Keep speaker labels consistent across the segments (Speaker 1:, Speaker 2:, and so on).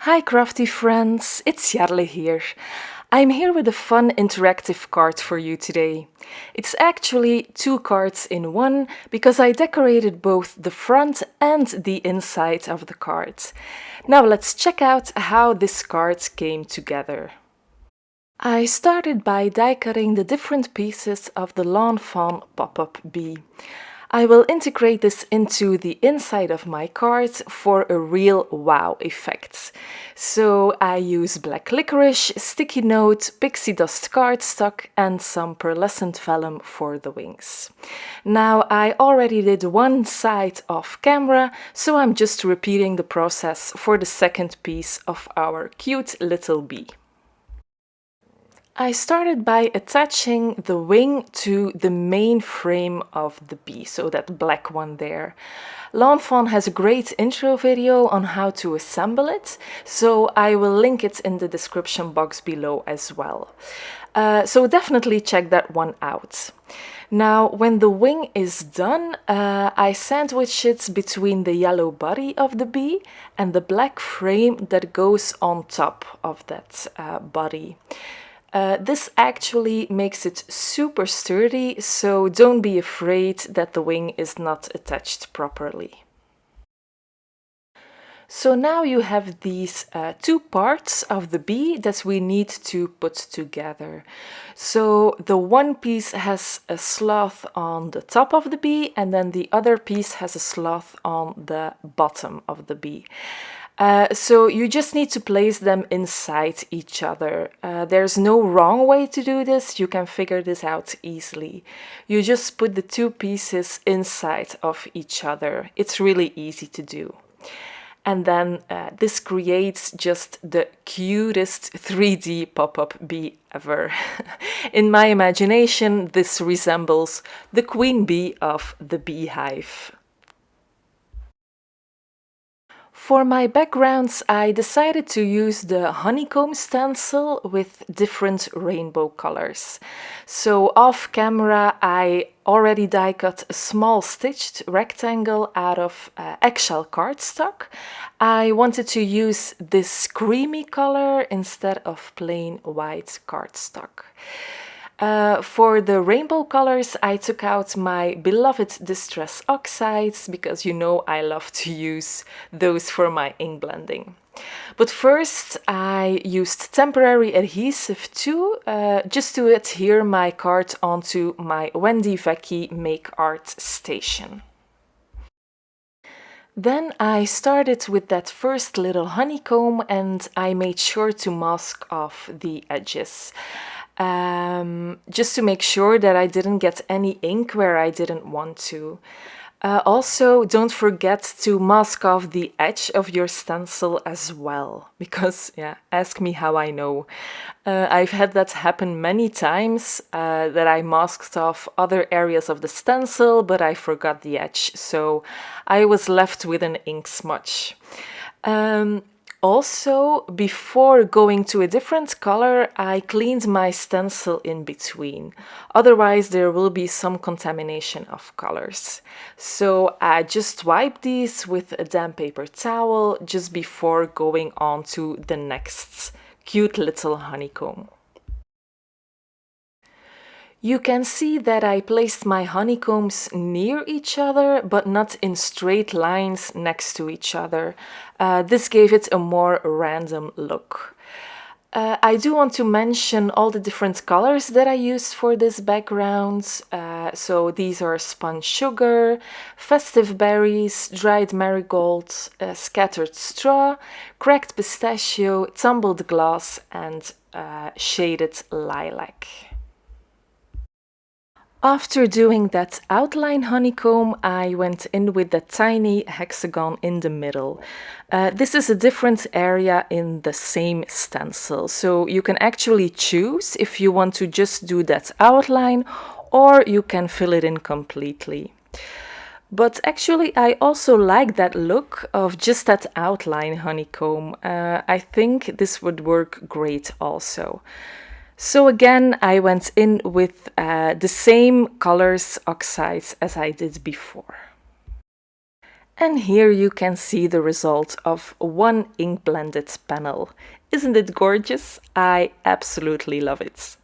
Speaker 1: Hi crafty friends, it's Jarle here. I'm here with a fun interactive card for you today. It's actually two cards in one because I decorated both the front and the inside of the card. Now let's check out how this card came together. I started by die cutting the different pieces of the Lawn Fawn pop-up bee. I will integrate this into the inside of my card for a real wow effect. So I use black licorice, sticky note, pixie dust cardstock and some pearlescent vellum for the wings. Now I already did one side off camera, so I'm just repeating the process for the second piece of our cute little bee. I started by attaching the wing to the main frame of the bee, so that black one there. Lawn Fawn has a great intro video on how to assemble it, so I will link it in the description box below as well. So definitely check that one out. Now, when the wing is done, I sandwich it between the yellow body of the bee and the black frame that goes on top of that body. This actually makes it super sturdy, so don't be afraid that the wing is not attached properly. So now you have these two parts of the bee that we need to put together. So the one piece has a sloth on the top of the bee and then the other piece has a sloth on the bottom of the bee. So you just need to place them inside each other. There's no wrong way to do this, you can figure this out easily. You just put the two pieces inside of each other. It's really easy to do. And then this creates just the cutest 3D pop-up bee ever. In my imagination, this resembles the queen bee of the beehive. For my backgrounds, I decided to use the honeycomb stencil with different rainbow colors. So off camera, I already die cut a small stitched rectangle out of eggshell cardstock. I wanted to use this creamy color instead of plain white cardstock. For the rainbow colors, I took out my beloved Distress Oxides because you know I love to use those for my ink blending. But first I used temporary adhesive too, just to adhere my card onto my Wendy Vecchi Make Art station. Then I started with that first little honeycomb and I made sure to mask off the edges. Just to make sure that I didn't get any ink where I didn't want to. Also, don't forget to mask off the edge of your stencil as well, because, yeah, ask me how I know. I've had that happen many times, that I masked off other areas of the stencil, but I forgot the edge, so I was left with an ink smudge. Also, before going to a different color, I cleaned my stencil in between. Otherwise, there will be some contamination of colors. So I just wipe these with a damp paper towel just before going on to the next cute little honeycomb. You can see that I placed my honeycombs near each other, but not in straight lines next to each other. This gave it a more random look. I do want to mention all the different colors that I used for this background. So these are spun sugar, festive berries, dried marigold, scattered straw, cracked pistachio, tumbled glass and shaded lilac. After doing that outline honeycomb, I went in with the tiny hexagon in the middle. This is a different area in the same stencil, so you can actually choose if you want to just do that outline or you can fill it in completely. But actually I also like that look of just that outline honeycomb. I think this would work great also. So again, I went in with the same colors oxides as I did before. And here you can see the result of one ink blended panel. Isn't it gorgeous? I absolutely love it.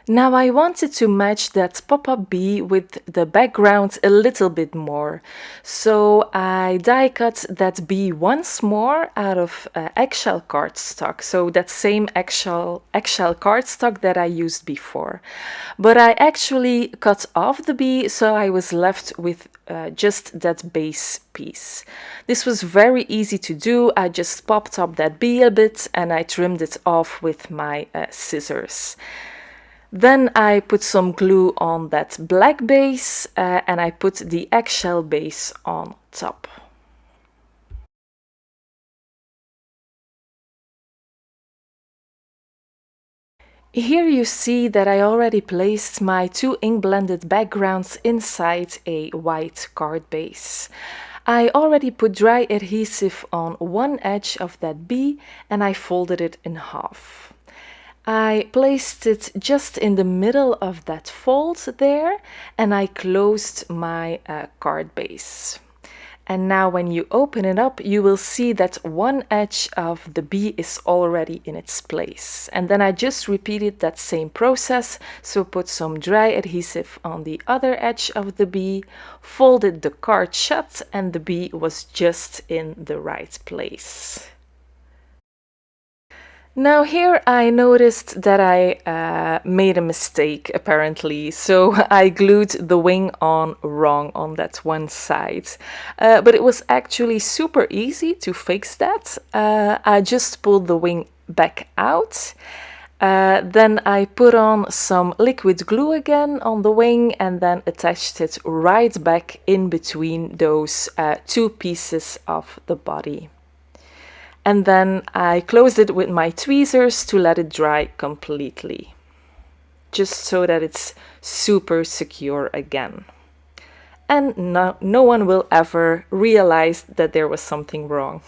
Speaker 1: Now I wanted to match that pop-up bee with the background a little bit more. So I die cut that bee once more out of eggshell cardstock. So that same eggshell cardstock that I used before. But I actually cut off the bee, so I was left with just that base piece. This was very easy to do. I just popped up that bee a bit and I trimmed it off with my scissors. Then I put some glue on that black base and I put the eggshell base on top. Here you see that I already placed my two ink blended backgrounds inside a white card base. I already put dry adhesive on one edge of that bee and I folded it in half. I placed it just in the middle of that fold there and I closed my card base. And now when you open it up, you will see that one edge of the bee is already in its place. And then I just repeated that same process. So put some dry adhesive on the other edge of the bee, folded the card shut, and the bee was just in the right place. Now here I noticed that I made a mistake apparently, so I glued the wing on wrong on that one side. But it was actually super easy to fix that. I just pulled the wing back out. Then I put on some liquid glue again on the wing and then attached it right back in between those two pieces of the body. And then I closed it with my tweezers to let it dry completely, just so that it's super secure again. And no one will ever realize that there was something wrong.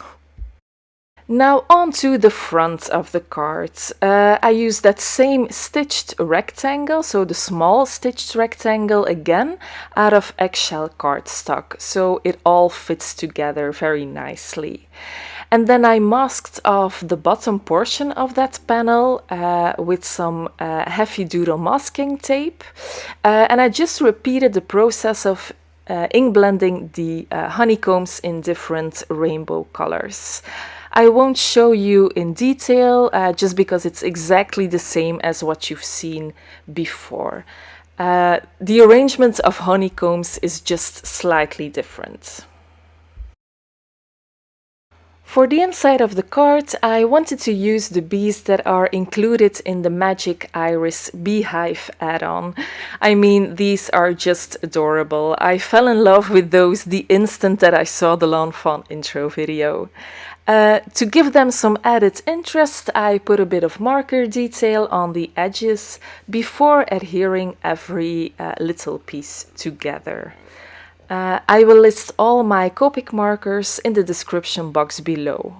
Speaker 1: Now onto the front of the card. I used that same stitched rectangle, so the small stitched rectangle again, out of eggshell cardstock, so it all fits together very nicely. And then I masked off the bottom portion of that panel with some heavy doodle masking tape. And I just repeated the process of ink blending the honeycombs in different rainbow colors. I won't show you in detail just because it's exactly the same as what you've seen before. The arrangement of honeycombs is just slightly different. For the inside of the card, I wanted to use the bees that are included in the Magic Iris Beehive add-on. I mean, these are just adorable. I fell in love with those the instant that I saw the Lawn Fawn intro video. To give them some added interest, I put a bit of marker detail on the edges before adhering every little piece together. I will list all my Copic markers in the description box below.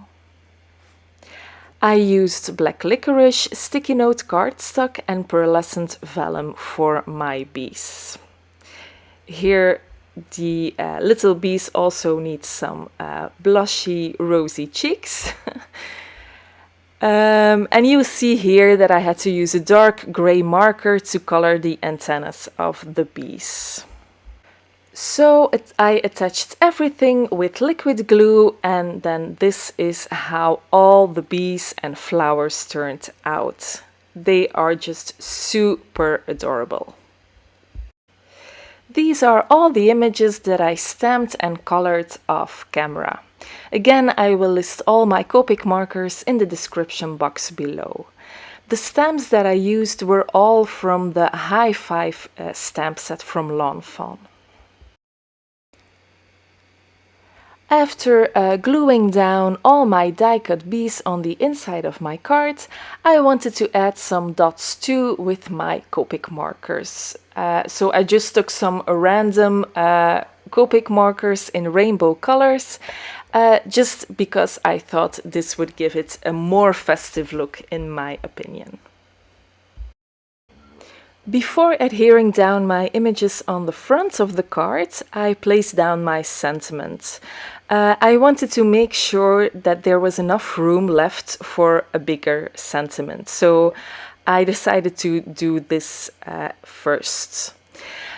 Speaker 1: I used black licorice, sticky note cardstock and pearlescent vellum for my bees. Here the little bees also need some blushy rosy cheeks. And you see here that I had to use a dark grey marker to color the antennas of the bees. So I attached everything with liquid glue, and then this is how all the bees and flowers turned out. They are just super adorable. These are all the images that I stamped and colored off camera. Again, I will list all my Copic markers in the description box below. The stamps that I used were all from the Hive stamp set from Lawn Fawn. After gluing down all my die-cut bees on the inside of my card, I wanted to add some dots too with my Copic markers. So I just took some random Copic markers in rainbow colors, just because I thought this would give it a more festive look in my opinion. Before adhering down my images on the front of the card, I placed down my sentiment. I wanted to make sure that there was enough room left for a bigger sentiment, so I decided to do this first.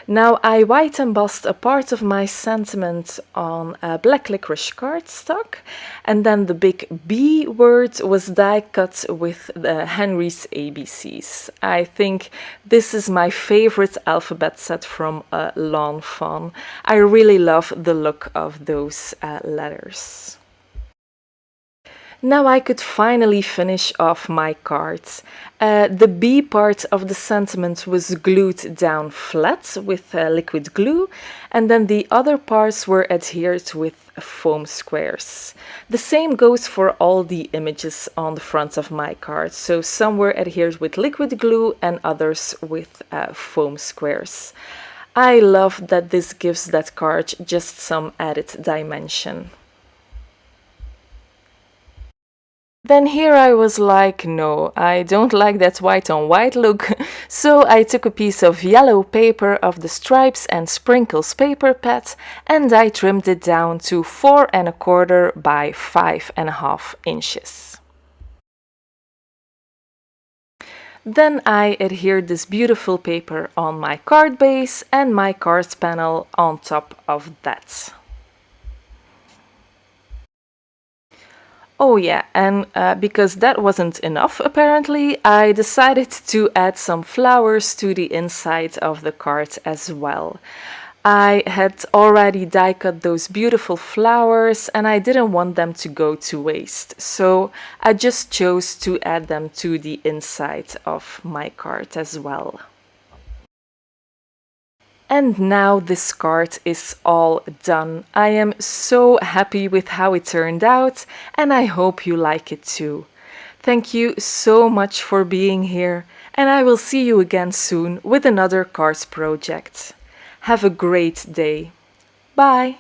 Speaker 1: Now I white embossed a part of my sentiment on a black licorice cardstock, and then the big B word was die cut with the Henry's ABCs. I think this is my favorite alphabet set from Lawn Fawn. I really love the look of those letters. Now I could finally finish off my cards. The B part of the sentiment was glued down flat with liquid glue, and then the other parts were adhered with foam squares. The same goes for all the images on the front of my card, so some were adhered with liquid glue and others with foam squares. I love that this gives that card just some added dimension. Then here I was like, no, I don't like that white on white look, so I took a piece of yellow paper of the stripes and sprinkles paper pad and I trimmed it down to 4¼ by 5½ inches. Then I adhered this beautiful paper on my card base and my card panel on top of that. Oh yeah, and because that wasn't enough apparently, I decided to add some flowers to the inside of the card as well. I had already die cut those beautiful flowers and I didn't want them to go to waste, so I just chose to add them to the inside of my card as well. And now this card is all done. I am so happy with how it turned out and I hope you like it too. Thank you so much for being here and I will see you again soon with another cards project. Have a great day. Bye!